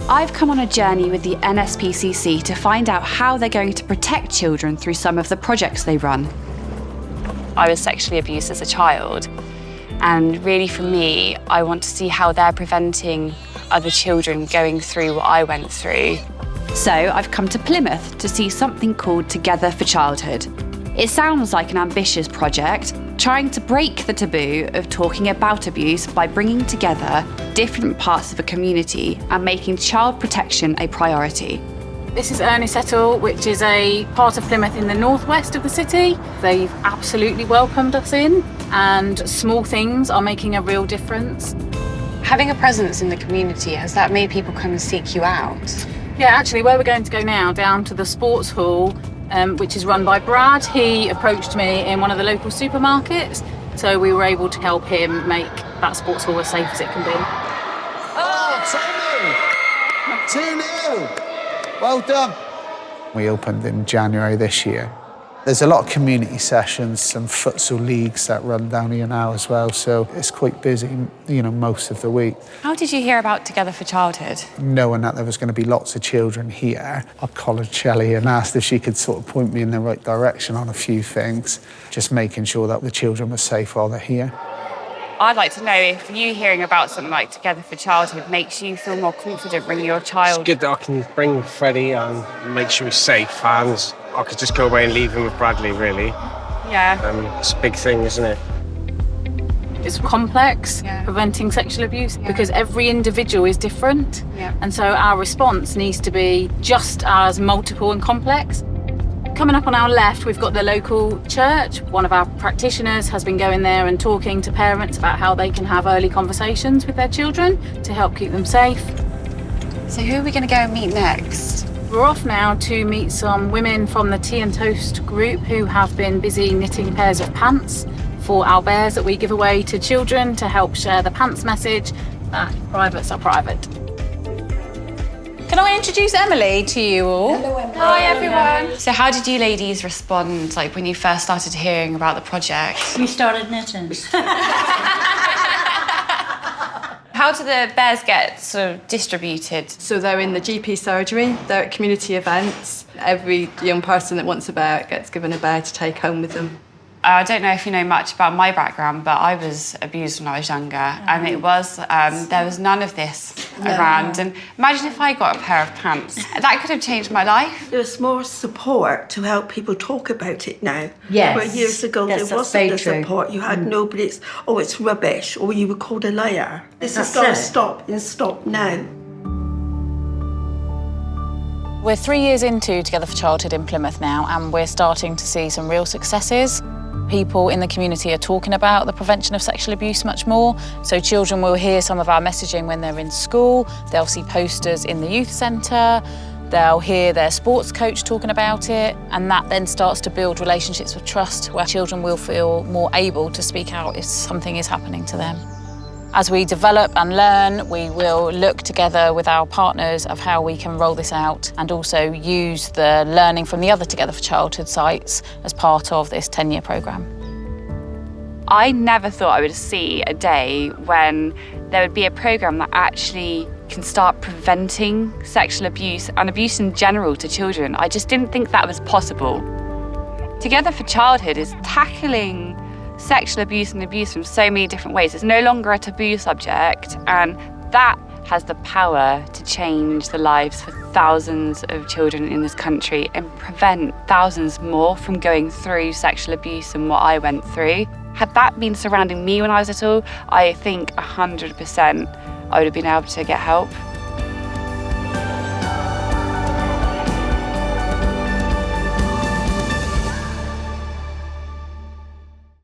I've come on a journey with the NSPCC to find out how they're going to protect children through some of the projects they run. I was sexually abused as a child, and really for me, I want to see how they're preventing other children going through what I went through. So I've come to Plymouth to see something called Together for Childhood. It sounds like an ambitious project, trying to break the taboo of talking about abuse by bringing together different parts of a community and making child protection a priority. This is Erniesettle, which is a part of Plymouth in the northwest of the city. They've absolutely welcomed us in, and small things are making a real difference. Having a presence in the community, has that made people come and seek you out? Yeah, actually, where we're going to go now, down to the sports hall, which is run by Brad. He approached me in one of the local supermarkets, so we were able to help him make that sports hall as safe as it can be. Oh, 2-0! Well done. We opened in January this year. There's a lot of community sessions, some futsal leagues that run down here now as well, so it's quite busy, most of the week. How did you hear about Together for Childhood? Knowing that there was going to be lots of children here, I collared Shelley and asked if she could sort of point me in the right direction on a few things, just making sure that the children were safe while they're here. I'd like to know if you hearing about something like Together for Childhood makes you feel more confident bringing your child. It's good that I can bring Freddie and make sure he's safe, and I could just go away and leave him with Bradley, really. Yeah. It's a big thing, isn't it? It's complex, preventing sexual abuse, because every individual is different. And so our response needs to be just as multiple and complex. Coming up on our left, we've got the local church. One of our practitioners has been going there and talking to parents about how they can have early conversations with their children to help keep them safe. So who are we going to go and meet next? We're off now to meet some women from the Tea and Toast group who have been busy knitting pairs of pants for our bears that we give away to children to help share the pants message that privates are private. Can I introduce Emily to you all? Hello, Emily. Hi everyone. So how did you ladies respond when you first started hearing about the project? We started knitting. How do the bears get sort of distributed? So they're in the GP surgery, they're at community events. Every young person that wants a bear gets given a bear to take home with them. I don't know if you know much about my background, but I was abused when I was younger, and it was there was none of this around. And imagine if I got a pair of pants. That could have changed my life. There's more support to help people talk about it now. Yes. Where years ago there wasn't the support. You had nobody, it's rubbish, or you were called a liar. This has got to stop and stop now. We're 3 years into Together for Childhood in Plymouth now, and we're starting to see some real successes. People in the community are talking about the prevention of sexual abuse much more. So children will hear some of our messaging when they're in school. They'll see posters in the youth centre. They'll hear their sports coach talking about it. And that then starts to build relationships of trust where children will feel more able to speak out if something is happening to them. As we develop and learn, we will look together with our partners of how we can roll this out and also use the learning from the other Together for Childhood sites as part of this 10-year programme. I never thought I would see a day when there would be a programme that actually can start preventing sexual abuse and abuse in general to children. I just didn't think that was possible. Together for Childhood is tackling sexual abuse and abuse from so many different ways. It's no longer a taboo subject, and that has the power to change the lives for thousands of children in this country and prevent thousands more from going through sexual abuse and what I went through. Had that been surrounding me when I was little, I think 100% I would have been able to get help.